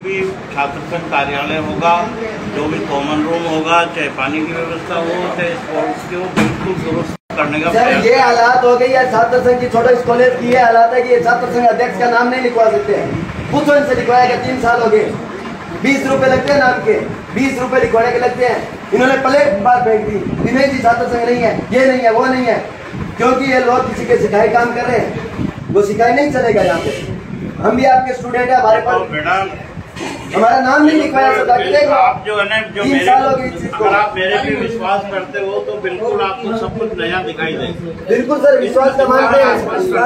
भी छात्र संघ कार्यालय होगा, जो भी कॉमन रूम होगा, चाहे पानी की व्यवस्था हो, चाहे स्पोर्ट्स की हो, बिल्कुल दुरुस्त करने का सर ये हालात हो गई है छात्र संघ की, छोटे कॉलेज की ये हालात है कि छात्र संघ अध्यक्ष का नाम नहीं लिखवा सकते हैं। पूछो इनसे, लिखवाया गया 3 साल हो गए, 20 रुपए लगते हैं नाम के, 20 रुपए लिखवाने के लगते हैं। इन्होंने प्लेट बार फेंक दी, नहीं जी छात्र संघ नहीं है, ये नहीं है, वो नहीं है, क्योंकि ये लोग किसी के सिखाए काम कर रहे हैं, वो सिखाई नहीं चलेगा यहाँ पे। हम भी आपके स्टूडेंट है, हमारे पास हमारा नाम नहीं लिखवाया। आप जो है ना, जो मेरे अगर आप मेरे पे विश्वास करते हो तो बिल्कुल आपको सब कुछ नया दिखाई देगा। बिल्कुल सर, विश्वास का मानते हैं,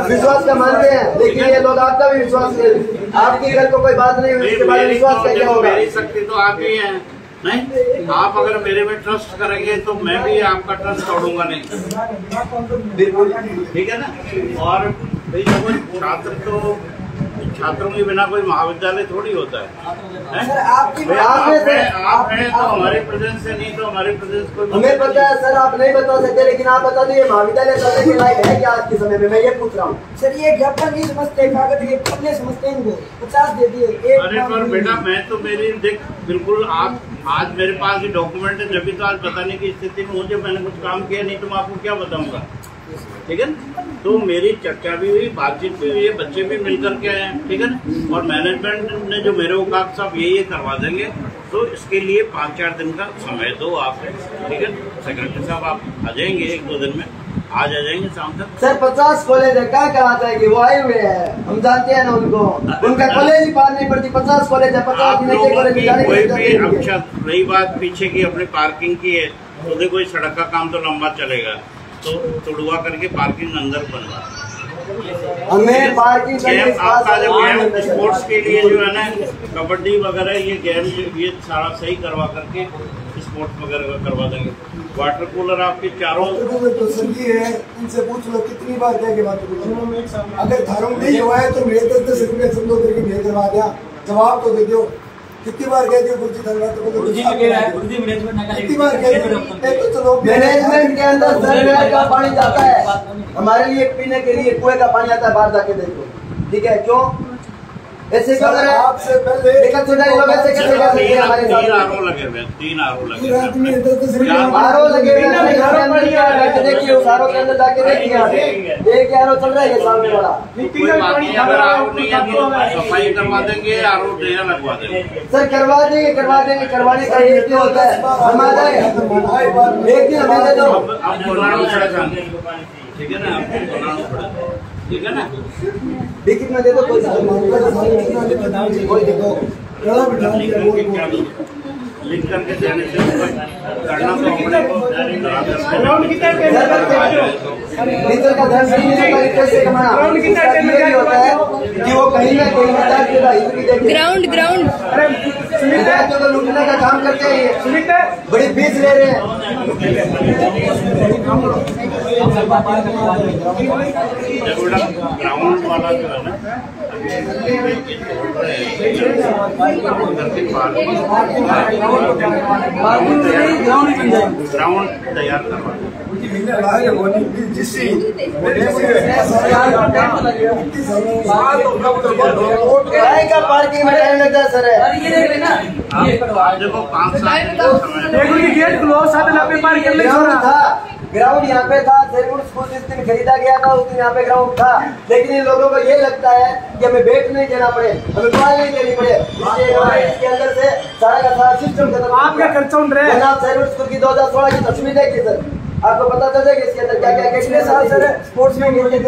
विश्वास का मानते हैं, लेकिन ये लोग आपका भी विश्वास करें। आपके घर को कोई बात नहीं हुई, उसके बाद विश्वास का क्या होगा? मेरी शक्ति तो आप ही है, नहीं आप अगर मेरे में ट्रस्ट करेंगे तो मैं भी आपका ट्रस्ट तोड़ूंगा नहीं। बिल्कुल ठीक है ना। और भाई छात्र तो छात्रों के बिना कोई महाविद्यालय थोड़ी होता है। सर आप हैं तो हमारे प्रेजेंस से, नहीं तो हमारे प्रेजेंस को हमें पता है सर, आप नहीं बता सकते, लेकिन आप बता दीजिए महाविद्यालय चलने के लायक है क्या आज के समय में? मैं ये पूछ रहा हूँ सर। ये ज्ञापन नहीं समझते, कागज ये अपने समझते हैं, इनको 50 दे दिए। अरे पर बेटा मैं तो मेरी देख बिल्कुल, आप आज मेरे पास ये डॉक्यूमेंट है, जब भी तो आज बताने की स्थिति में मुझे मैंने कुछ काम किया, नहीं तो मैं आपको क्या बताऊंगा। ठीक है, तो मेरी चर्चा भी हुई, बातचीत भी हुई, बच्चे भी मिलकर के आए हैं। ठीक है ना। और मैनेजमेंट ने जो मेरे औकात साहब ये करवा देंगे, तो इसके लिए 5-4 दिन का समय दो आप। ठीक है, सेक्रेटरी साहब आप आ जाएंगे 1-2 दिन में, आज आ जाएंगे शाम तक। सर 50 कॉलेज है, क्या कहा जाएगी? वो आए हुए हैं, हम जानते हैं ना उनको, उनका कॉलेज ही पार नहीं पड़ती। 50 कॉलेज है, 50 अच्छा रही बात पीछे की अपनी पार्किंग की है, तो देखो इस सड़क का काम तो लंबा चलेगा, तो तोड़वा करके पार्किंग अंदर बनवा। हमें पार्किंग आपका जो गेम स्पोर्ट्स के लिए जो है ना, कबड्डी वगैरह ये गेम ये सारा सही करवा करके स्पोर्ट्स वगैरह करवा देंगे। वाटर कूलर आपके चारों तो सही है, इनसे पूछ लो कितनी बार कह के बात करो। अगर धर्म नहीं हुआ है तो मेरे 10 रुपये समझो करके मेरे करवा दिया, जवाब तो दे दो। कितनी बार कह दिया गुरुजी धन्यवाद, कितनी बार कह दिया। तो चलो मैनेजमेंट के अंदर सर का पानी जाता है, हमारे लिए पीने के लिए कुएं का पानी आता है, बाहर जाके देखो। ठीक है, क्यों ऐसे क्यों कर रहे हैं? आपसे पहले लोग ऐसे कैसे कर सकते हैं? हमारे 3 आरओ लगे हुए हैं, 3 आरओ लगे हुए हैं। आरओ लगे हुए हैं, देखिए उस आरओ के अंदर जाके देखिए, एक आरओ चल रहा है सामने वाला। कोई बात नहीं, अगर आरओ नहीं है तो सफाई करवा देंगे, आरओ नया लगवा देंगे। सर करवा देंगे, करवाने का एक दिन होता है, हम आ जाएंगे एक दिन, हमें दे दो। अब बोलाना पड़ेगा, ठीक है ना, आपको बोलाना पड़ेगा, ठीक है ना। लिखित में दे दो, कोई देखो लिख करके देने से करना तो अपने को टीचर का धन सही नहीं कैसे कमाना होता है कि वो कहीं ना कहीं ग्राउंड विद्यार्थियों को लूटने का काम करते हैं, बड़ी फीस ले रहे हैं। ग्राउंड वाला जो है ना, ग्राउंड तैयार करवा पार्किंग में टाइम लगता है सर। देखो 5 साल था, ग्राउंड यहाँ पे था, स्कूल जिस दिन खरीदा गया था उस दिन यहाँ पे ग्राउंड था, लेकिन इन लोगों को ये लगता है कि हमें बैट नहीं देना पड़े, हमें बॉल नहीं देनी पड़े, इसके अंदर से सारा का सारा सिस्टम खत्म। आपका खर्चा उन रहे आप सैनिक स्कूल की 2016 की तस्वीर देखिए सर, आपको पता चल जाएगा इसके अंदर क्या क्या। पिछले साल सर स्पोर्ट्स में खेलने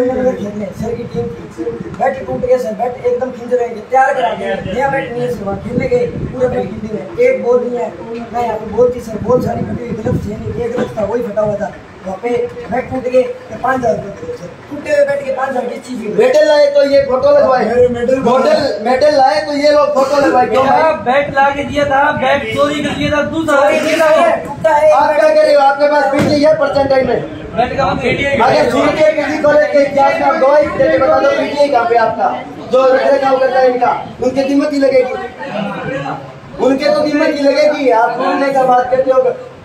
सर की टीम थी, बैट टूट गया सर, बैट एकदम खींच रहे हैं, तैयार करा दिया, नया बैट नहीं है सर, वहाँ खेलने गए पूरा बैट खींच रहे, एक बॉल नहीं है ना, यहाँ पे बॉल थी सर, बॉल सारी फटी, ग्लव्स थे नहीं, एक ग्लव्स था वही फटा हुआ था, वहाँ पे बैट टूट गए, 5,000 रुपये सर, टूटे हुए बैट के 5,000 की चीज। मेडल लाए तो ये फोटो लगवाए, मेडल लाए तो ये लोग फोटो लगवाए, क्यों बैट ला के दिया था, बैट चोरी कर दिया था, दूसरा टूटा है। आप क्या कह रहे हो? आपके पास पीटी है परसेंटाइल में? बैट का अगर सीनियर किसी कॉलेज के इतिहास में आप गवाही देके बता दो पीटीआई कहाँ पे आपका जो रखरखाव करता है इनका, उनकी कीमत ही लगेगी, उनके तो कीमत ही लगेगी। आप उठाने का बात करते हो,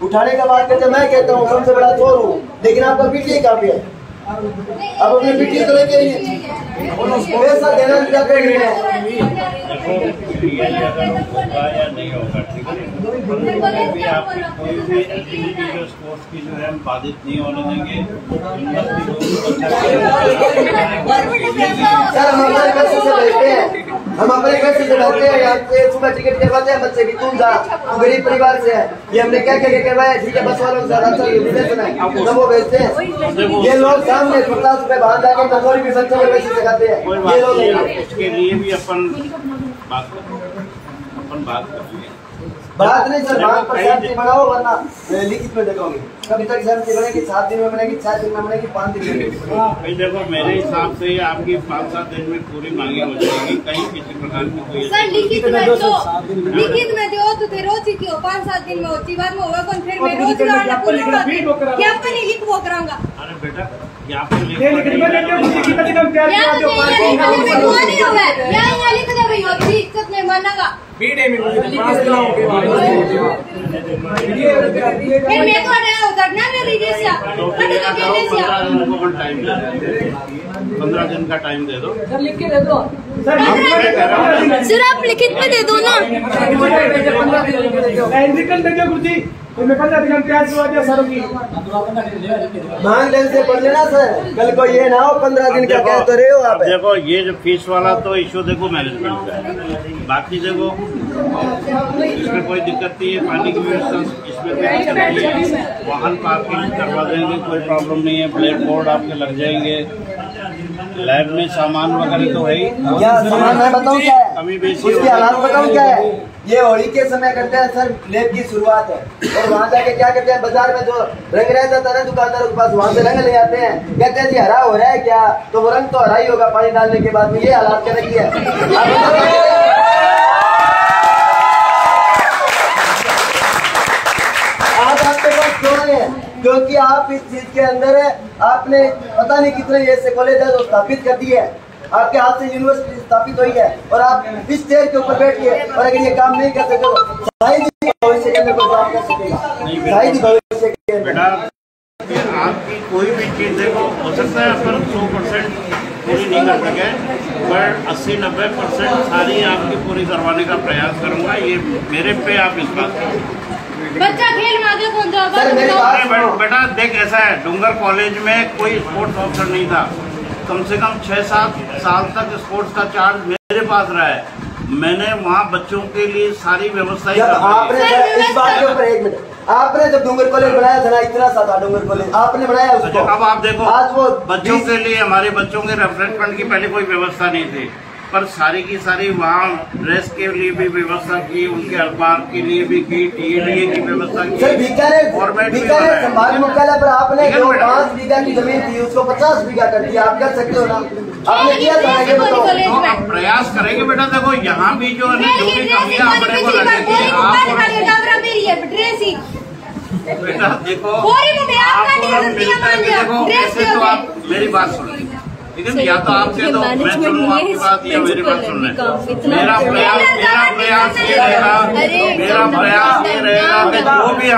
उठाने का बात करते हो, मैं कहता हूँ सबसे बड़ा चोर हूँ, लेकिन आपका पीटीआई कहाँ पे है? अब अपने बेटी को लेके आइए, पैसा देना क्या करेंगे? देखो ये अगर होगा या नहीं होगा, ठीक है, भी आपकी कोई भी एक्टिविटी जो स्पोर्ट्स की जो है हम बाधित नहीं होने देंगे। सर हम अपने पैसे से बैठते हैं, हम अपने पैसे से बैठते हैं, यहाँ से सुबह टिकट करवाते हैं बच्चे की, तुम जा तू गरीब परिवार से है, ये हमने क्या क्या करवाया, ठीक है, बस वालों से अच्छा तब वो भेजते हैं। ये लोग सामने 50 रुपए बाहर जाकर कचौरी भी बच्चों के पैसे से खाते हैं। ये लोग उसके लिए भी अपन बात करेंगे। बात नहीं सर, बात पर सहमति बनाओ वरना लिखित में देखोगे। कभी तक सहमति बनेगी 7 दिन में बनेगी, 4 दिन में बनेगी, 5 दिन में। भाई देखो मेरे हिसाब से आपकी 5-7 दिन में पूरी मांगी हो जाएगी, कहीं किसी प्रकार की कोई सर लिखित में दो तो फिर रोज ही क्यों 5-7 दिन में होती बात में होगा कौन, फिर मैं रोज क्या नहीं लिखवा कराऊंगा। अरे बेटा यहाँ पे लिख फिर मैं तो उधरना नहीं जैसा 15 दिन का टाइम दे दो। सर लिख के दे दो, सर आप लिखित में दे दो ना। मांग लेने से पढ़ लेना सर, कल को ये ना हो 15 दिन का कह तो रहे हो आप। देखो ये जो फीस वाला तो इशू देखो मैनेजमेंट का है, बाकी देखो इसमें कोई दिक्कत नहीं है, पानी की व्यवस्था इसमें कोई दिक्कत नहीं है, वाहन पार्किंग करवा देंगे, कोई प्रॉब्लम नहीं है, ब्लैक बोर्ड आपके लग जाएंगे, लैब में सामान वगैरह तो है ही। क्या सामान मैं बताऊँ क्या है, कमी बेसी उसकी हालात बताऊँ क्या है। ये होली के समय करते हैं सर, लैब की शुरुआत है, और वहाँ जाके क्या करते हैं, बाजार में जो रंग रहता था ना दुकानदारों के पास, वहाँ से रंग ले आते हैं, कहते हैं जी हरा हो रहा है क्या, तो वो रंग तो हरा ही होगा पानी डालने के बाद में। ये हालात क्या रखी है। आज आपके पास क्यों है, क्योंकि आप इस चीज के अंदर है, आपने पता नहीं कितने ऐसे कॉलेज है जो स्थापित कर दिए है, आपके हाथ से यूनिवर्सिटी स्थापित हुई है, और आप इस चेयर के ऊपर बैठ के, और अगर ये काम नहीं कर सकते तो शायद भविष्य के अंदर कोई काम कर सकेगा, शायद भविष्य के अंदर। आपकी कोई भी चीज देखो हो सकता है अपन 100% पूरी नहीं कर सके, पर 80-90% सारी आपकी पूरी करवाने का प्रयास करूंगा। ये मेरे पे आप इस बात करो। बच्चा खेल में आगे कौन था? बेटा देख ऐसा है, डूंगर कॉलेज में कोई स्पोर्ट्स ऑफिसर नहीं था, कम से कम 6-7 साल तक स्पोर्ट्स का चार्ज मेरे पास रहा है, मैंने वहाँ बच्चों के लिए सारी व्यवस्था आपने इस बात के ऊपर 1 मिनट, आपने जब डूंगर कॉलेज बनाया था ना, इतना सा था डूंगर कॉलेज, आपने बनाया उसको। अब आप देखो आज वो बच्चों के लिए, हमारे बच्चों के रेफ्रेशमेंट की पहले कोई व्यवस्था नहीं थी, पर सारी की सारी वहाँ ड्रेस के लिए भी व्यवस्था की, उनके अखबार के लिए भी की, TDA की व्यवस्था की। सर बीकानेर संभाग मुख्यालय पर आपने जो 5 बीघा की जमीन थी उसको 50 बीघा कर दिया, आप कर सकते हो ना, आपने किया था ये बताओ। तो आप प्रयास करेंगे बेटा, देखो यहाँ भी जो है जो भी कमियाँ अपने को लगेगी, बेटा देखो देखो ऐसे तो आप मेरी बात सुन लीजिए, ठीक है, या तो आप कह दो मैं सुनूं आपकी बात या मेरी बात सुन लें। मेरा प्रयास ये रहेगा कि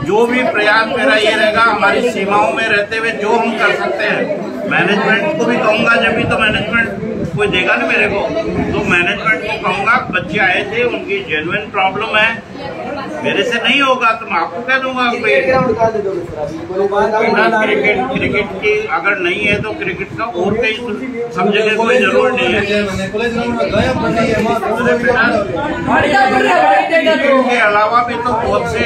जो भी प्रयास मेरा ये रहेगा, हमारी सीमाओं में रहते हुए जो हम कर सकते हैं, मैनेजमेंट को भी कहूँगा, जब भी तो मैनेजमेंट कोई देगा ना मेरे को, तो मैनेजमेंट को कहूँगा बच्चे आए थे, उनकी जेन्युइन प्रॉब्लम है, मेरे से नहीं होगा तो मैं आपको कह दूंगा। क्रिकेट की अगर नहीं है तो क्रिकेट का और कहीं सब जगह कोई जरूरत नहीं है। के अलावा भी तो बहुत से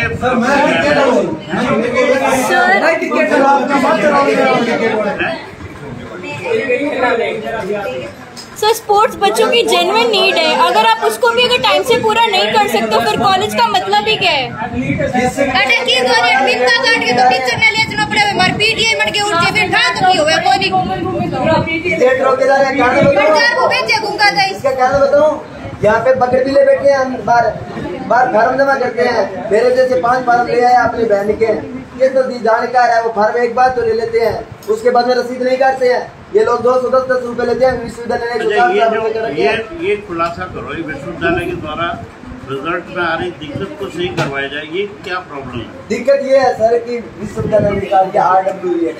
सर स्पोर्ट्स बच्चों की जेन्युइन नीड है, अगर आप उसको भी अगर टाइम से पूरा नहीं कर सकते फिर कॉलेज का मतलब ही क्या है। यहाँ पे बकरे बिल्ले बैठे हैं, बार फार्म जमा करते हैं, मेरे जैसे 5 फार्म ले आए अपनी बहन के, ये तो जानकार है, वो फार्म एक बार तो ले लेते हैं, उसके बाद में रसीद नहीं काटते हैं, ये लोग 210 रुपए लेते हैं विश्वविद्यालय। ये खुलासा करो, विश्वविद्यालय के द्वारा रिजल्ट में आ रही दिक्कत को सही करवाया जाए, ये क्या प्रॉब्लम है? दिक्कत ये है सर कि विश्वविद्यालय निकाल के RWE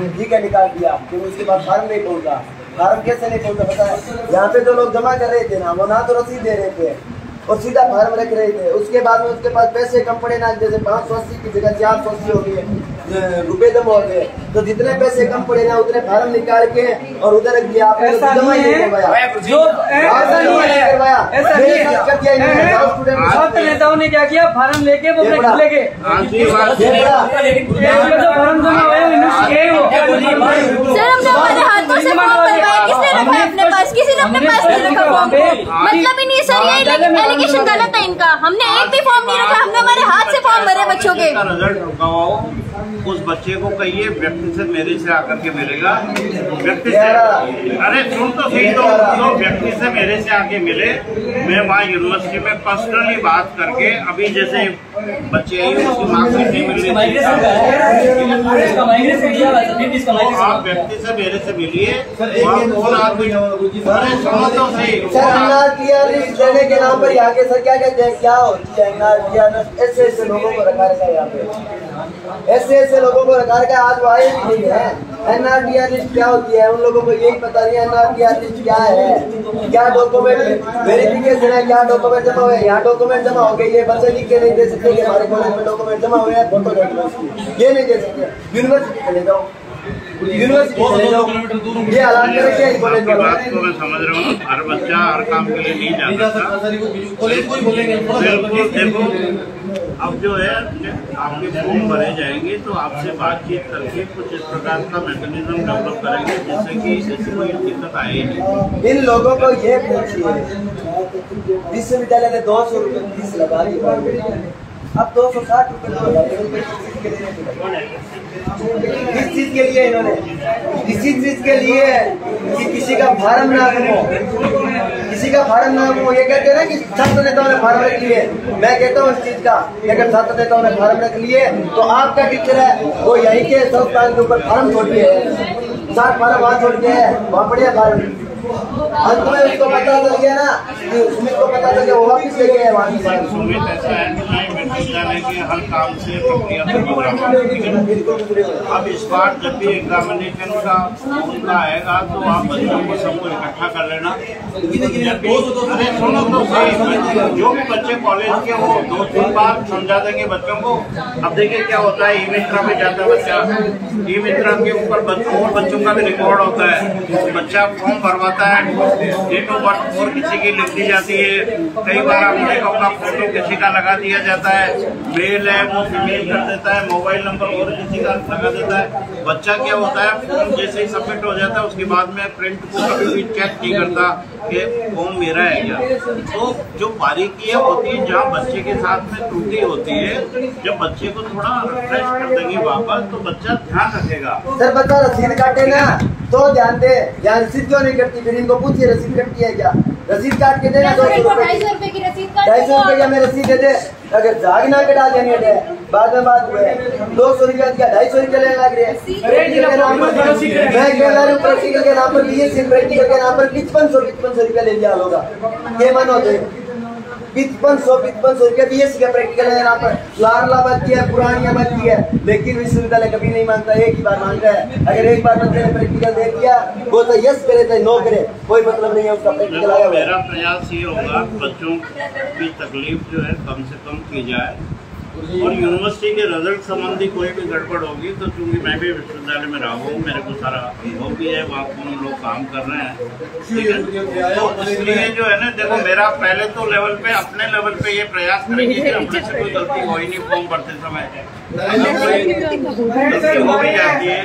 ठीक है निकाल दिया, फिर उसके बाद फार्म नहीं पहुंचा। फार्म कैसे नहीं पहुंचा पता है? यहाँ पे जो लोग जमा कर रहे थे ना, वो ना तो रसीद दे रहे थे और सीधा फार्म रख रहे थे। उसके बाद में उसके पास पैसे कम पड़े ना, जैसे 580 की जगह 480 हो गए रुपए जमा हो गए, तो जितने पैसे कम पड़े ना उतने फार्म निकाल के और उधर रख दिया। आपने जमा ही नहीं करवाया, छात्र नेताओं ने क्या किया, फार्म लेके वो रख लेके फार्म जमा किसी ने अपने पास नहीं रखा फॉर्म को। मतलब ही नहीं सर, ये एलिगेशन गलत है इनका। हमने एक भी फॉर्म नहीं रखा, हमने हमारे हाथ से फॉर्म भरे बच्चों के। रिजल्ट करवाओ, उस बच्चे को कहिए व्यक्ति से मेरे से आकर के मिलेगा। व्यक्ति से, अरे सुन तो सही, तो व्यक्ति से मेरे से आके मिले, मैं वहाँ यूनिवर्सिटी में पर्सनली बात करके, अभी जैसे बच्चे आई उसकी मार्कशीट नहीं मिल रही, आप व्यक्ति से मेरे से मिलिए। कौन आदमी देने के नाम पर यहाँ के सर क्या कहते हैं, क्या होती है ऐसे ऐसे लोगों को रखा रखा है यहाँ पे, ऐसे लोगों को रखा रखा है। आज वो आए भी नहीं है। NRDR लिस्ट क्या होती है उन लोगों को यही पता नहीं। NRDR लिस्ट क्या है, क्या डॉक्यूमेंट वेरिफिकेशन है, क्या डॉक्यूमेंट जमा हुए। यहाँ डॉक्यूमेंट जमा हो गए, ये बच्चे लिख के नहीं दे सकते कि हमारे कॉलेज में डॉक्यूमेंट जमा हुए हैं, फोटो ये नहीं दे सकते। यूनिवर्सिटी चले जाओ, यूनिवर्सिटी चले जाओ, ये हालात करके कॉलेज में। बात को मैं समझ रहा हूँ, हर बच्चा हर काम के लिए नहीं जा सकता। देखो अब जो है आपके फॉर्म भरे जाएंगे तो आपसे बातचीत करके कुछ इस प्रकार का मैकेनिज्म डेवलप करेंगे जिससे कि ऐसी कोई दिक्कत आए नहीं। इन लोगों को ये पूछिए, विश्वविद्यालय ने 200 रुपये फीस लगा दी, अब 260 रुपये किस चीज के लिए इन्होंने, किसी चीज के लिए कि किसी का फार्म ना हो, किसी का फार्म ना हो। ये कहते हैं ना कि छात्र नेताओं ने फार्म रख लिए। मैं कहता हूँ इस चीज का, अगर छात्र नेताओं ने फार्म रख लिए तो आपका टीचर है वो यहीं के संस्थान के ऊपर फार्म छोड़ दिए है, 60 फार्म वहाँ छोड़ दिए है, वहाँ बढ़िया फार्म। अंत में उसको पता चल गया ना, सुमित को पता चल गया, वो वापिस ले गया वहाँ की फार्म। सुमित ऐसा है कि विश्वविद्यालय के हर काम से प्रक्रिया अब इस बार जब भी एग्जामिनेशन का उनका आएगा तो आप बच्चों को सबको इकट्ठा कर लेना। अरे सुनो तो सही, जो भी बच्चे कॉलेज के हो 2-3 बार समझा देंगे बच्चों को। अब देखिए क्या होता है, ई-मित्रा में जाता है बच्चा, ई-मित्रा के ऊपर और बच्चों का भी रिकॉर्ड होता है। बच्चा फॉर्म भरवाता है, डेट ऑफ बर्थ और किसी की लिख दी जाती है, कई बार अपने अपना फोटो किसी का लगा दिया जाता है, मेल है वो फीमेल कर देता है, मोबाइल नंबर और किसी का लगा देता है। बच्चा क्या होता है, फॉर्म जैसे ही सबमिट हो जाता है उसके बाद में प्रिंट को कभी भी चेक नहीं करता कि फॉर्म मेरा है क्या। तो जो बारीकियां होती है, जहाँ बच्चे के साथ में त्रुटि होती है, जब बच्चे को थोड़ा रिफ्रेश कर देंगे वापस तो बच्चा ध्यान रखेगा। सर बच्चा रसीद काटे ना तो ध्यान दे, यहाँ रसीद क्यों नहीं करती? फिर इनको पूछिए रसीद कटती है क्या? रसीद काट के देना 200 रुपए की रसीद, 250 रुपए का मैं रसीद दे दे। अगर जाग ना कटा देंगे बाद में बात हुए 200 रुपया दिया, 250 रुपया लेने लग रहे हैं। प्रैक्टिकल के नाम पर मैं कह रहा हूँ, प्रैक्टिकल के नाम पर BSc प्रैक्टिकल के नाम पर 5500 रुपया ले लिया होगा। ये मन होते 5500 रुपया BSc का प्रैक्टिकल है यहाँ पर। लारला बनती है, पुरानिया बनती है, लेकिन विश्वविद्यालय कभी नहीं मांगता, एक ही बार मांगता है। अगर एक बार बच्चे ने प्रैक्टिकल दे दिया वो तो यस करे चाहे नो करे, कोई मतलब नहीं है उसका प्रैक्टिकल आया। मेरा प्रयास ये होगा बच्चों की तकलीफ जो है कम से कम की जाए, और यूनिवर्सिटी के रिजल्ट संबंधी कोई भी गड़बड़ होगी तो चूंकि मैं भी विश्वविद्यालय में रहा हूँ, मेरे को सारा अनुभव भी है, वहाँ हम लोग काम कर रहे हैं, ठीक है। तो इसलिए जो है ना, देखो मेरा पहले तो लेवल पे, अपने लेवल पे ये प्रयास करेंगे कि अपने से कोई गलती हो ही नहीं फॉर्म भरते समय, गलती हो भी जाती है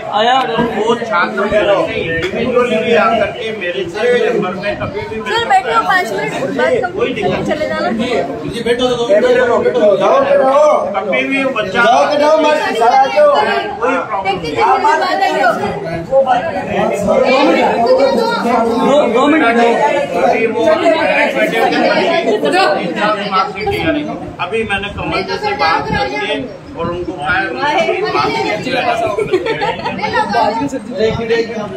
तो वो छात्र इंडिविजुअली भी आकर के मेरे से नंबर में कभी भी बैठो 5 मिनट कोई दिक्कत चले जाना। कभी भी बच्चा अभी मैंने कमल जी से बात करके और उनको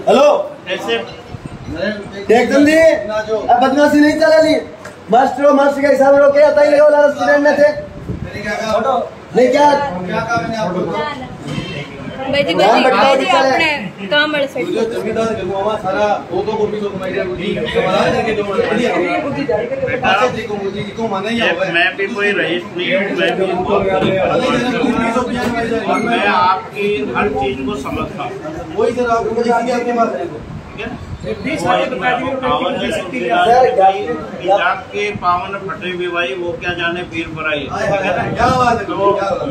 हेलो ऐसे एकदम दी अब बदमाशी नहीं चला ली। मास्टर का हिसाब रो के आता ही स्टूडेंट में थे नहीं क्या भाई जी अपने काम वाले सेट जमींदार गलवावा सारा वो तो भी तो कमाई जी समाधान करके जो बढ़िया को माना ही होगा। मैं भी कोई रईस नहीं हूँ, मैं भी मैं आपकी हर चीज को समझता हूँ। वही सर आपके पास के पावन फटे भी भाई वो क्या जाने पीर बुराई। तो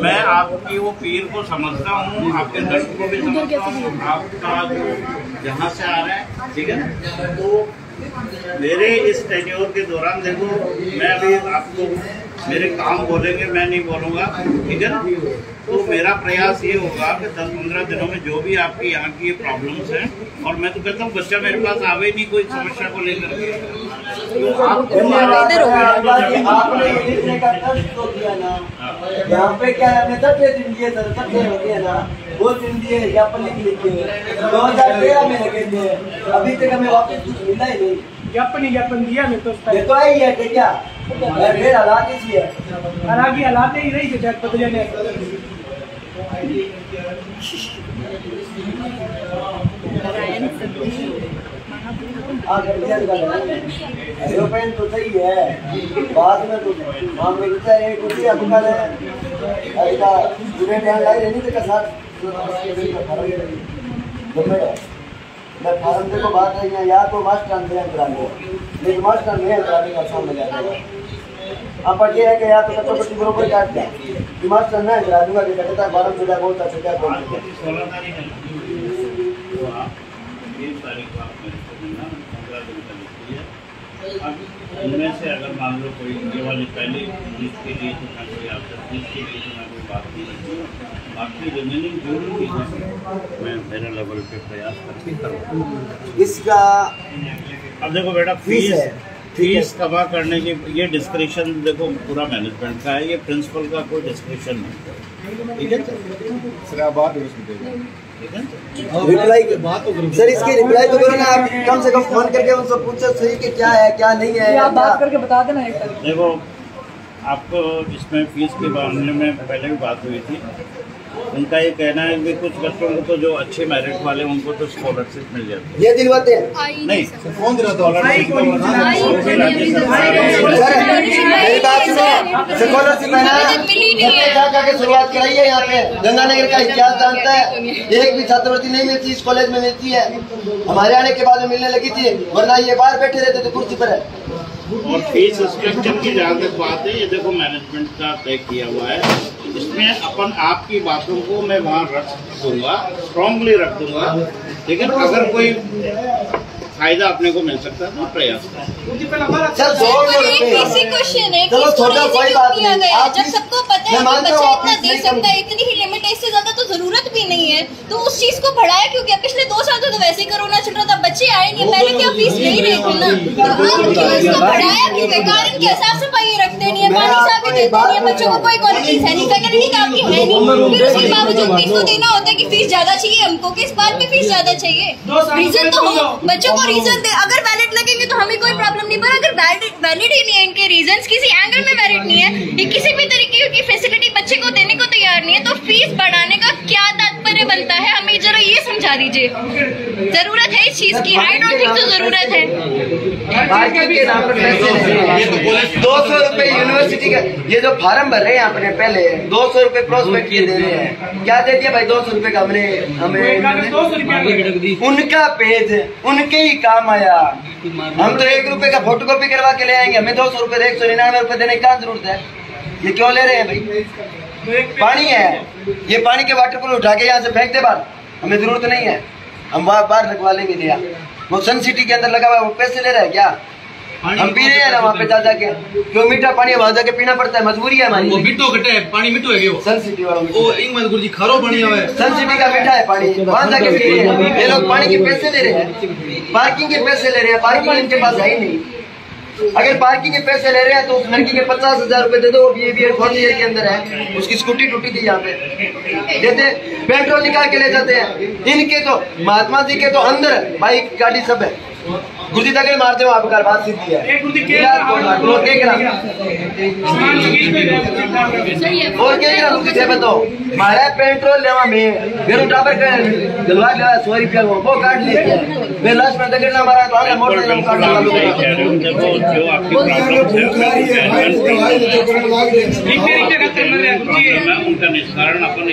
मैं आपकी वो पीर को समझता हूँ, आपके दर्द को भी समझता हूँ, आपका जो जहाँ से आ रहा है, ठीक है। तो मेरे इस टेन्योर के दौरान देखो मैं अभी आपको मेरे काम बोलेंगे, मैं नहीं बोलूँगा, ठीक है ना। तो मेरा प्रयास ये होगा कि 10-15 दिनों में जो भी आपकी यहाँ की प्रॉब्लम्स हैं, और मैं तो कहता हूँ बच्चा मेरे पास आवे ही नहीं कोई समस्या को लेकर के, तो आपने लिखने का कष्ट तो किया ना। यहाँ पे क्या है, हमें 10 दिन दिए सर, 10 दिन हो गए ना, 2 दिन दिए ज्ञापन लिख लिखे 2013 में लगे थे, अभी तक हमें वापस कुछ मिला ही नहीं। ज्ञापन दिया मैं तो ये तो आई है क्या फिर हालात ही है, हालात ही रही थे बदले ने। एरोप्लेन तो सही है, बाद में तो मामले कुछ है, कुछ ही दुकान है ऐसा जुड़े ध्यान लाई रहनी तो साथ मैं फार्म देखो बात है या तो मास्टर अंदर करा लो, लेकिन मास्टर नहीं कराने का सामने जाता है। अब ये है कि या तो कटौती बरोबर काट दिया, मास्टर नहीं करा दूंगा कि कहता है 12 जुलाई बहुत अच्छा क्या बोल रहे हैं। 16 तारीख है तो आप 1 तारीख को आप मेरे को देना, 15 दिन का लिखी है। अब इनमें से अगर मान लो कोई ये वाली पहली जिसके लिए तो मैं कोई आपसे जिसके लिए तो मैं कोई बात नहीं करती, बाकी रिमेनिंग जो भी चीज़ें मैं मेरे लेवल पे प्रयास करके करूँगा। इसका अब देखो बेटा फीस कमा करने की ये डिस्क्रिप्शन देखो पूरा मैनेजमेंट का है, ये प्रिंसिपल का कोई डिस्क्रिप्शन नहीं, ठीक है सर। आप बात रिप्लाई सर इसकी रिप्लाई तो करो ना आप, कम से कम फोन करके उनसे पूछो सही कि क्या है क्या नहीं है, आप बात करके बता देना एक बार। देखो आपको इसमें फीस के मामले में पहले भी बात हुई थी, उनका ये कहना है कि कुछ बच्चों को तो जो अच्छे मेरिट वाले उनको तो स्कॉलरशिप मिल जाती है, ये दिलवाते हैं नहीं कौन दिला मेरी बात सुनो, स्कॉलरशिप है ना जाके शुरुआत कराई है यहाँ पे। गंगानगर का इतिहास जानता है, एक भी छात्रवृत्ति नहीं मिलती, इस कॉलेज में मिलती है, हमारे आने के बाद में मिलने लगी थी, वरना ये बाहर बैठे रहते थे कुर्सी पर है। और फीस स्ट्रक्चर की जहाँ तक बात है, ये देखो मैनेजमेंट का तय किया हुआ है, इसमें अपन आपकी बातों को मैं वहाँ रख दूंगा, स्ट्रॉन्गली रख दूंगा, ठीक है। अगर कोई फायदा अपने को मिल सकता है तो प्रयास चलो छोटा कोई बात नहीं, जब सबको पता है कि बच्चा इतना दे सकता है, इतनी ही लिमिट है, इससे ज्यादा तो जरूरत भी नहीं है, तो उस चीज को बढ़ाया क्योंकि पिछले 2 साल तो वैसे ही कोरोना चल रहा था, बच्चे आए नहीं, पहले क्या फीस ले ही रहे थे ना, तो अब इसको बढ़ाया क्यों है? कारण क्या, साफ सफाई रखते नहीं है, पानी साफ भी देते नहीं है, बच्चों को कोई क्वालिटीज है नहीं, फैकल्टी की आपकी है नहीं, फिर उसके बावजूद फीस को देना होता है कि फीस ज्यादा चाहिए हमको, किस बात में फीस ज्यादा चाहिए? रीजन तो हो, बच्चों को रीजन दे, अगर वैलिड लगेंगे तो हमें कोई प्रॉब्लम नहीं, पर अगर वैलिड ही नहीं है, इनके रीजंस किसी एंगल में वैलिड नहीं है, ये किसी भी तरीके की फैसिलिटी बच्चे को देने को तैयार नहीं है, तो फीस बढ़ाने का क्या तात्पर्य बनता है, हमें जरा ये समझा दीजिए। जरूरत है इस चीज की? आई डोंट थिंक तो जरूरत है। 200 रुपए यूनिवर्सिटी का ये जो फार्म भर रहे हैं अपने पहले 200 रुपए प्रोस्पेक्ट के दे रहे हैं, क्या दे दिया भाई 200 रुपए का हमें उनका पेज उनके ही काम आया, हम तो 1 रुपए का फोटोकॉपी करवा के ले आएंगे, हमें 200 रुपए 199 रुपए देने की क्या जरूरत है? ये क्यों ले रहे हैं भाई? पानी है, ये पानी के वाटर कूलर उठा के यहाँ से फेंक दे बाहर, हमें जरूरत नहीं है, हम बाहर लगवा लेंगे दिया। वो सन सिटी के अंदर लगा हुआ है, वो पैसे ले रहा है क्या? हम पी रहे हैं ना वहाँ पे जा जाके, क्यों मीठा पानी वहाँ जाके पीना पड़ता है, मजबूरी है हमारी। वो मिट्टो कटे है, पानी मिट्टो है वो सन सिटी वाला वो इंग मजबूर जी खारो पानी है, सन सिटी का मीठा है पानी, वहाँ जाके पी रहे हैं। ये लोग पानी के पैसे ले रहे हैं, पार्किंग के पैसे ले रहे हैं, पार्किंग इनके पास है ही नहीं। अगर पार्किंग के पैसे ले रहे हैं तो उस लड़की के 50,000 रुपए दे दो, वो BA फोर्थ ईयर के अंदर है, उसकी स्कूटी टूटी थी यहाँ पे, देते पेट्रोल निकाल के ले जाते हैं। इनके तो महात्मा जी के तो अंदर बाइक गाड़ी सब है, गुरुजी तक मारते हो आपका बात सीधी है और क्या गुरुजी बताओ मारा पेट्रोल लेवा में बेरो टापर का गलवा लेवा 100 रुपया वो काट लेते हैं मैं लास्ट में तक ना मारा तो आगे मोटरसाइकिल काट लगा देखो जो आपकी प्रॉब्लम है उनका निस्तारण अपन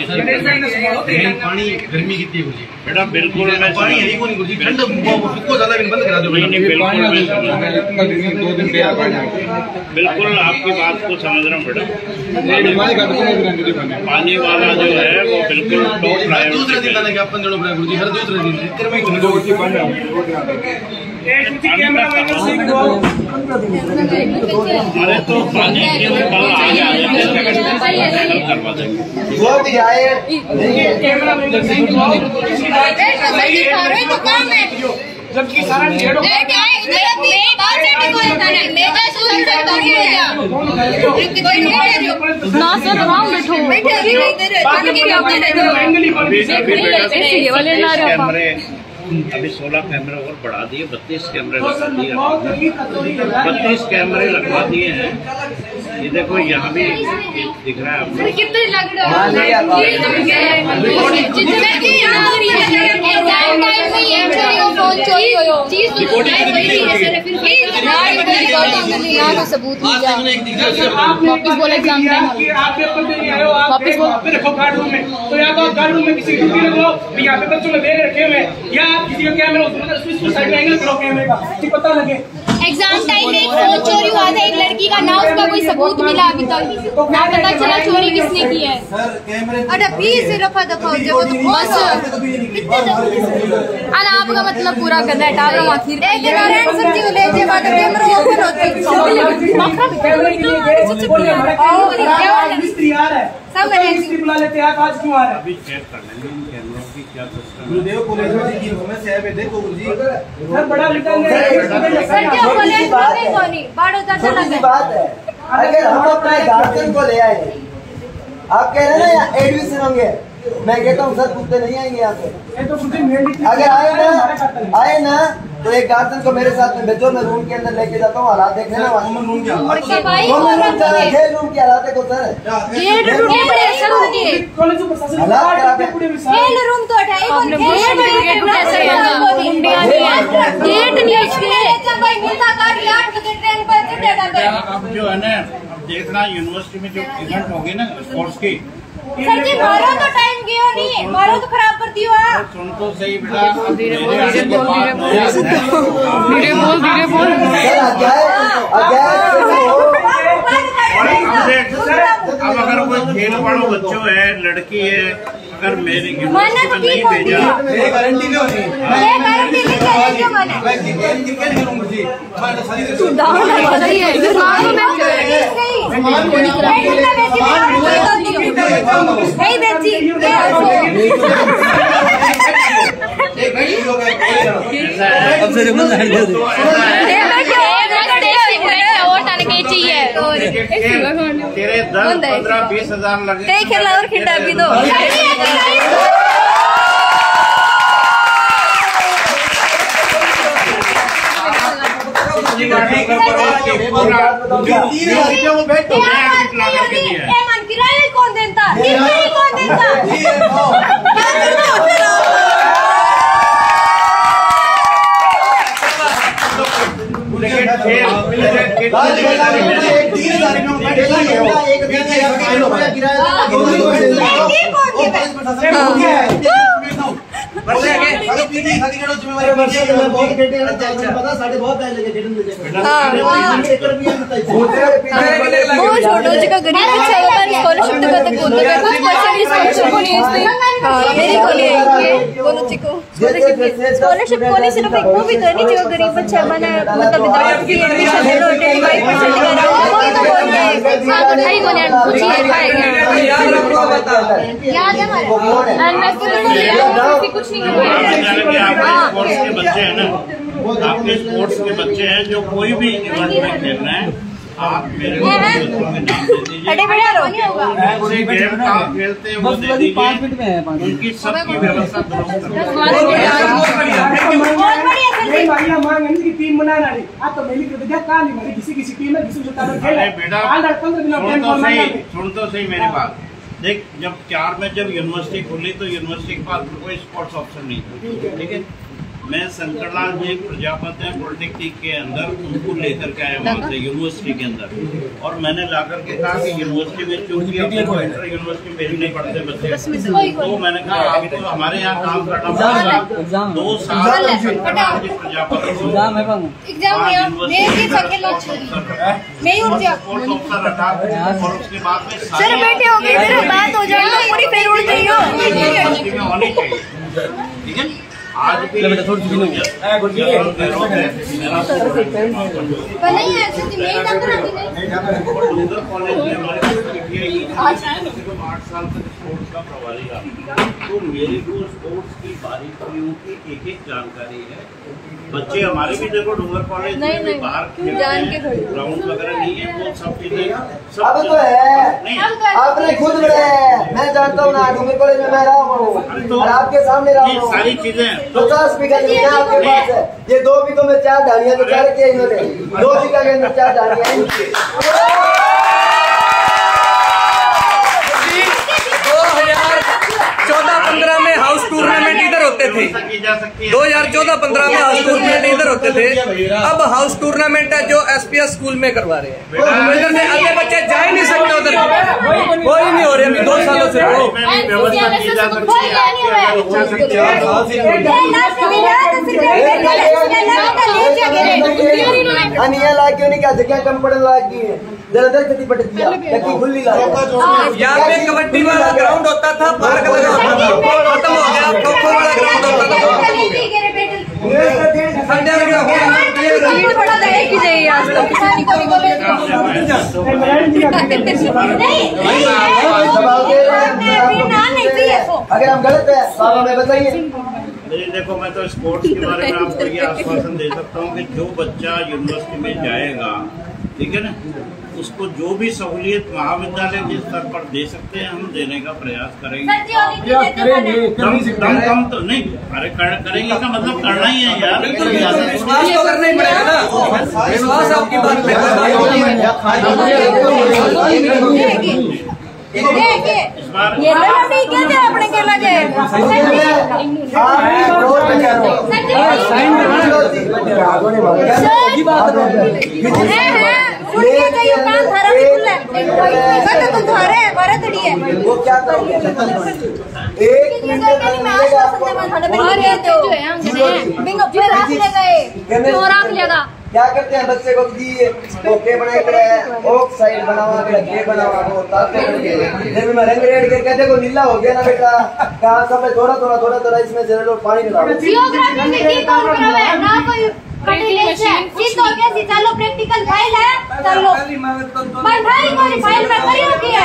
पानी गर्मी कितनी है गुरुजी बेटा बिल्कुल पानी है को नहीं गुरुजी ठंड को ज्यादा बंद करा दो बिल्कुल आपकी बात को समझ रहा हूँ बेटा पानी वाला जो है वो बिल्कुल टॉप दूसरे दिन का अपन जोड़ो गुरुजी हर दूसरे दिन हमारे तो पानी के ऊपर करवा देंगे वो भी आए जबकि सारा अभी 16 कैमरे और बढ़ा दिए 32 कैमरे लगा दिए 32 कैमरे लगवा दिए हैं। ये देखो यहाँ भी दिख रहा है आपको कितने लग रहा है सबूत वापिस बोले एग्जाम वापिस रखो गार्ड रूम में तो यहाँ गार्ड रूम में किसी ड्यूटी लगो यहाँ पे बच्चों ने बैग रखे हुए या किसी का कैमरा साइड में एंगल करो कैमरे का पता लगे। एग्जाम टाइम में एक फोन चोरी हुआ था एक लड़की का ना उसका कोई सबूत मिला अभी तक ना पता चला चोरी किसने की है। अरे प्लीज रफा दफा हो जाओ तो बस आपका मतलब पूरा करना है टाल आखिर एक नारायण सब्जी को ले जे बाद कैमरा ओपन होती मिस्त्री आ रहा है सब मिस्त्री बुला लेते हैं आज क्यों आ रहा है अभी चेक कर लेंगे इन कैमरों की क्या सिस्टम गुरुदेव कॉलेज में की हमें से देखो गुरुजी सर बड़ा रिटर्न है सर क्या कॉलेज में कोनी बाड़ो दर्द लगे बात है अगर हम अपने गार्जियन को ले आए आप कह रहे हैं ना एडमिशन होंगे मैं कहता हूँ सर कुत्ते नहीं आएंगे यहाँ पे अगर आए ना तो एक गार्जियन को मेरे साथ में भेजो मैं रूम के अंदर लेके जाता हूँ हालात देखने ना रूम के हालात देखो सर रूम तो अब जो है ना देखना यूनिवर्सिटी में जो इवेंट होंगे ना स्पोर्ट्स की सर जी मारो तो टाइम गयो नहीं मारो तो खराब कर दियो आप सुन तो सही बेटा धीरे बोल अब अगर कोई खेल वालों बच्चों है लड़की है अगर मेरी यूनिवर्सिटी में नहीं भेजा गारंटी नहीं होती तेरे 10-15-20 हजार लगे खेला और खिंडा भी दो किराया कौन देता स्कॉलरशिप को सिर्फ एक वो भी तो नहीं जो गरीब बच्चा बना मतलब विद्यार्थी एडमिशन ले लो 25% याद है कुछ नहीं स्पोर्ट्स के बच्चे हैं ना आपके स्पोर्ट्स के बच्चे हैं जो कोई भी इवेंट में खेलना है आप मेरे को नाम दे दीजिए, उनसे गेम आप खेलते हैं वो दे दीजिए, उनकी सबकी व्यवस्था दुरुस्त टीम बनाना नहीं आप तो मेरी कहानी मेरी किसी टीम में किसी बेटा सुन तो सही मेरी बात। देख, जब 4 में जब यूनिवर्सिटी खुली तो यूनिवर्सिटी के पास कोई स्पोर्ट्स ऑप्शन नहीं था, ठीक है। मैं शंकरलाल जी प्रजापति पॉलिटेक्निक के अंदर उनको लेकर के आया वहाँ से यूनिवर्सिटी के अंदर, और मैंने ला करके कहा कि यूनिवर्सिटी में चूंकि इंटर यूनिवर्सिटी में भी नहीं पढ़ते बच्चे, तो मैंने कहा आपको हमारे यहाँ काम करना पड़ेगा। 2 साल प्रजापति स्पोर्ट्स ऑफिसर रखा, और उसके बाद में बैठे हो गए बात हो जाए पूरी फिर उड़ गई हो, होनी चाहिए, ठीक है। आज भी नहीं डूंगर कॉलेज में हमारे 8 साल तक स्पोर्ट्स का प्रभारी रहा, तो मेरे को स्पोर्ट्स की बारीकियों की एक जानकारी है। बच्चे हमारे भी देखो डूंगर कॉलेज में बाहर ग्राउंड वगैरह नहीं है, वो सब चीजें अब तो है, आपने खुद बढ़ाया, मैं जानता हूँ ना, डूंगर कॉलेज में मैं रहा हूँ और आपके सामने रहा हूँ। सारी चीजें 50 बीघा जमीन आपके पास है, ये 2 बीघों में 4 ढालियाँ तो 4 किया इन्होंने, 2 बीघा के अंदर 4 ढालियाँ। 2014-15 में हाउस टूर्नामेंट इधर होते थे, 2014-15 में हाउस टूर्नामेंट इधर होते थे, अब हाउस टूर्नामेंट है जो SPS स्कूल में करवा रहे हैं। इधर से अन्य बच्चे जा ही नहीं सकते उधर, कोई नहीं हो रहे अभी 2 सालों से। व्यवस्था की जा सकती है, क्यों नहीं क्या जगह कम पड़ने लगी है, जरा पट दिया खुली यहाँ पे कबड्डी वाला ग्राउंड होता था, पार्क लगा होता था, खत्म हो गया। खो-खो वाला ग्राउंड होता था, अगर हम गलत है तो आप हमें बताइए। देखो, मैं तो स्पोर्ट्स के बारे में आपको ये आश्वासन दे सकता हूँ कि जो बच्चा यूनिवर्सिटी में जाएगा, ठीक है ना, उसको जो भी सहूलियत महाविद्यालय के स्तर पर दे सकते हैं हम देने का प्रयास करेंगे। कम तो नहीं, अरे करेंगे का मतलब करना ही है यार, विश्वास तो करना ही पड़ेगा ना, विश्वास आपकी बात पे। अपने के लगे वो क्या करोगे? 1 मिनट क्या करते हैं बच्चे को जी ओके बनाए साइड बनावा के बनावा वो जब मैं रंग रेड के कहते को नीला हो गया ना बेटा, कहा सब थोड़ा इसमें जरा लोग पानी मिलाओ। चलो प्रैक्टिकल फाइल है, चलो फाइल में करी होती है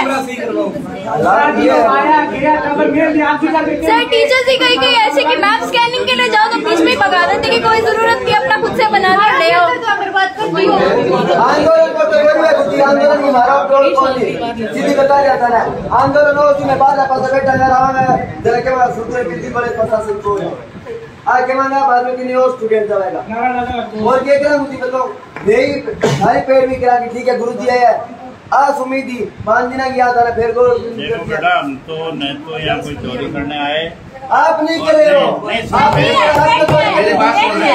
सर। टीचर्स ही कहीं ऐसे कि मैप स्कैनिंग के लिए जाओ तो बीच में भगा देते कि कोई जरूरत नहीं, अपना खुद से बना कर ले आओ। आंदोलन की मारा सीधी बता जाता है, आंदोलन हो उसमें बाद बैठा रहा मैं जरा के बाद बड़े प्रशासन को आगे मांगा बाद में नहीं और स्टूडेंट जाएगा और क्या करा मुझे बताओ, यही सारे पेड़ भी करा ठीक है गुरु जी आया आज उम्मीदी 5 दिन की याद आ रहा फिर बेटा, हम तो नहीं तो यहाँ कोई चोरी करने आए, आप नहीं कर रहे हो। मेरी बात सुन रहे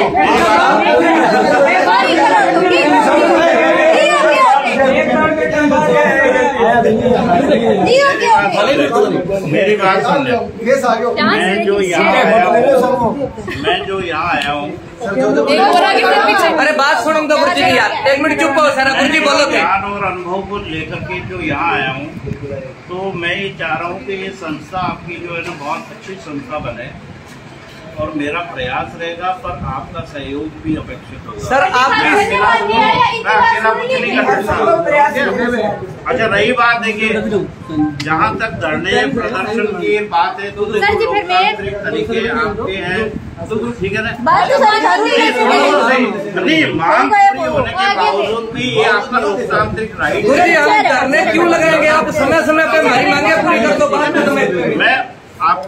मेरी बात सुन ले, मैं जो यहाँ आया हूँ अरे बात सुनूंगा गुरुजी की यार, 1 मिनट चुप हो सारा, गुरुजी बोलो। ज्ञान और अनुभव को लेकर के जो यहाँ आया हूँ, तो मैं ये चाह रहा हूँ कि ये संस्था आपकी जो है ना बहुत अच्छी संस्था बने, और मेरा प्रयास रहेगा, पर आपका सहयोग भी अपेक्षित होगा। सर आप अकेला कुछ नहीं कर सकता। अच्छा, रही बात देखिए, जहाँ तक धरने प्रदर्शन की बात है तो लोकतांत्रिक तरीके आपके हैं, ठीक है ना? बात तो सारी दारू नहीं, मांग पूरी होने के बावजूद भी ये आपका लोकतांत्रिक राइट है। गुरुजी हम धरने क्यों लगाएंगे? आप समय समय पे हमारी मांगे पूरी कर दो। बाद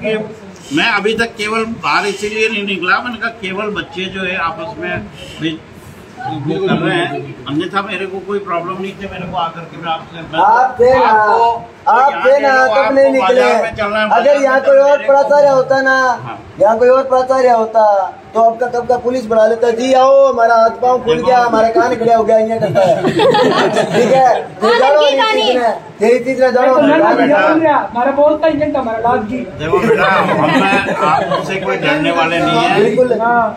में मैं अभी तक केवल बाहर इसीलिए नहीं निकला, मैंने कहा केवल बच्चे जो है आपस में वो कर रहे हैं, अन्यथा मेरे को कोई प्रॉब्लम नहीं थे। मेरे को आकर के मैं आपसे आप थे ना तब नहीं निकले। अगर यहाँ कोई और प्राचार्य होता ना, यहाँ कोई और प्राचार्य होता तो आपका कब का पुलिस बुला लेता, जी आओ हमारा हाथ पाँव फूल गया, हमारा कान खड़ा हो गया, यहाँ करता है। ठीक है, तेरी तीसरा जाओ। हमारा बोलता ही घंटा हमारा लाभ की। देखो बेटा, आपसे कोई डरने वाले नहीं है।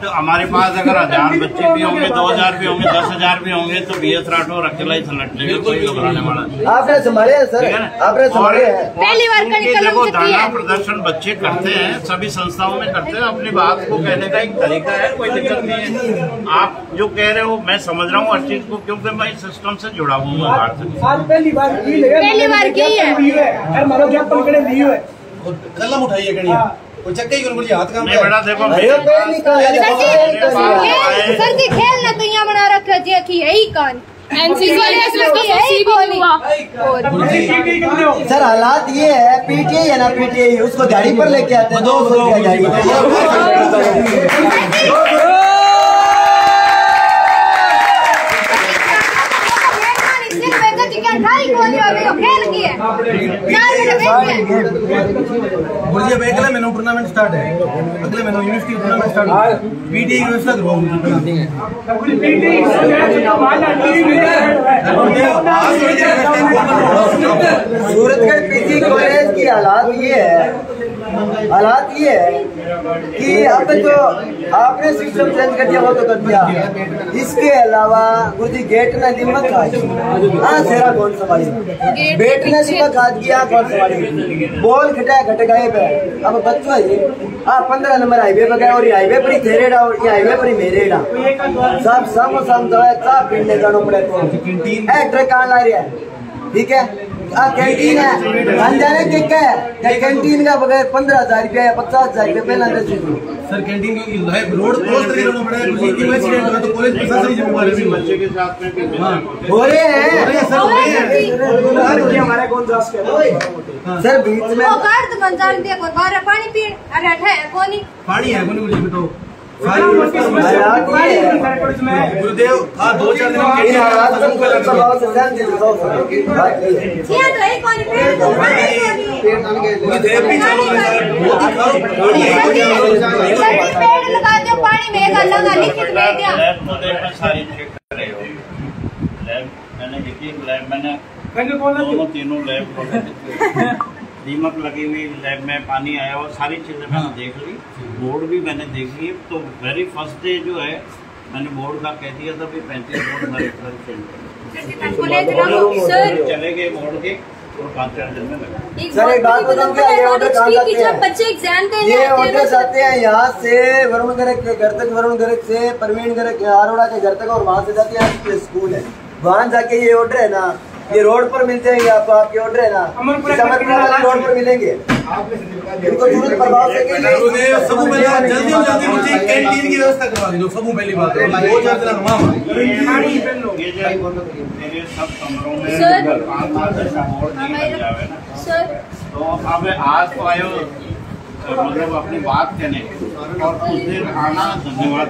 तो हमारे पास अगर 1000 बच्चे भी होंगे, 2000 भी होंगे, 10,000 भी होंगे तो BS राठौर अकेला ही सलट लेगा, कोई घबराने वाला नहीं। आपने संभाले हैं सर, आपने संभाले हैं। पहली बार देखो धरना प्रदर्शन बच्चे करते हैं, सभी संस्थाओं में करते हैं, अपनी बात को कहने का एक तरीका है, कोई दिक्कत नहीं है। आप जो कह रहे हो मैं समझ रहा हूँ हर चीज को, क्योंकि मैं इस सिस्टम से जुड़ा हुआ हूँ बाहर से। आज पहली बार की है हमारा ज्ञापन करे नहीं हुए कलम उठाइए गणिया कोई चक्के ही गुरुजी हाथ काम नहीं बेटा, देखो सर जी खेल ना तो यहाँ बना रखा जी की यही कान सर हालात ये है, पीटीआई है ना, पीटीआई उसको गाड़ी पर लेके आते हैं, 200 रुपया गाड़ी। गुरुजी अब अगले महीनों टूर्नामेंट स्टार्ट है, अगले महीनों यूनिवर्सिटी टूर्नामेंट स्टार्ट है, पीटीआई की व्यवस्था करवाओ। सूरतगढ़ पीजी कॉलेज की हालात ये है कि अब तो आपने सिस्टम चेंज कर दिया, वो तो कर दिया। इसके अलावा गुरुजी गेट ने दिमाग खा सेरा कौन संभाली, बेट ने दिमाग खा दिया कौन संभाली, बॉल खटाया घट गए पे। अब बच्चों है 15 नंबर हाईवे पे गए और ये हाईवे पर ही थेरेड़ा और ये हाईवे पर ही मेरेड़ा सब सब पीने जाना पड़े। तो ट्रक कहाँ ला रही है? ठीक है, कैंटीन है, जाने के क्या है कैंटीन का बगैर 15,000 रुपया या 50,000 रुपया पहला सर कैंटीन रोड क्रॉस करके जाना पड़ा है, एक्सीडेंट हुआ तो कॉलेज प्रशासन ही जिम्मेदार है। बच्चे के साथ में हो रहे हैं हमारे कौन सर बीच में पानी है गुरुजी बताओ। गुरुदेव हाँ 2-4 दिन सारी चेक कर रहे हो। लैब मैंने देखी, लैब मैंने तीनों लैब दीमक लगी हुई लैब में पानी आया और सारी चीजें मैंने देख ली, बोर्ड भी मैंने देख ली। तो वेरी फर्स्ट डे जो है मैंने बोर्ड का कह दिया था कि 35 बोर्ड चले गए बोर्ड के और 5-4 दिन में लगा। सर एक बात बताऊं क्या, ये ऑर्डर कहाँ जाते हैं? बच्चे एग्जाम देने ये ऑर्डर जाते हैं यहाँ से वरुण गर्ग के घर तक, वरुण गर्ग से प्रवीण गर्ग अरोड़ा के घर तक, और वहाँ से जाते हैं स्कूल है, वहाँ जाके ये ऑर्डर है ना, ये रोड पर मिल जाएंगे आपको, आपके ऑर्डर है ना रोड पर मिलेंगे। इनको तुरंत प्रभाव से जल्दी मुझे कैंटीन की व्यवस्था करवा दो, सब पहली बात है। 2-4 दिन मेरे सब कमरों में तो अब आज तो आयो मतलब अपनी बात कहने और कुछ देर आना, धन्यवाद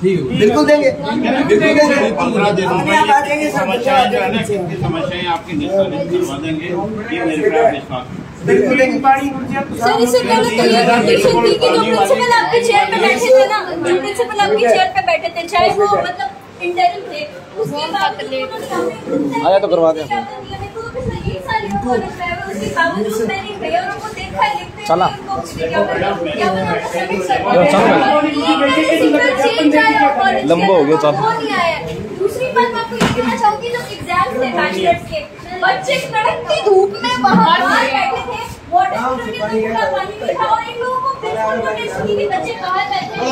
बिल्कुल देंगे। 15 दिनों में समस्याएं जो है ना, कितनी समस्याएं आपकी निष्पादित करवा देंगे, ये मेरे पे विश्वास। बिल्कुल सर इससे पहले तो ये ट्यूशन की जो प्रिंसिपल आपके चेयर पे बैठे थे ना, जो प्रिंसिपल आपके चेयर पे बैठे थे, चाहे वो मतलब इंटरिम थे, उसके बाद आया तो करवा दे। चला लंबा हो गया चल। दूसरी बात मैं आपको ये कहना चाहूंगी, जो एग्जाम थे बैचलर्स के, बच्चे कड़कती धूप में वहाँ बैठे थे, वाटर पानी भी था और इन लोगों को बिल्कुल नोटिस नहीं कि बच्चे बाहर बैठे हैं।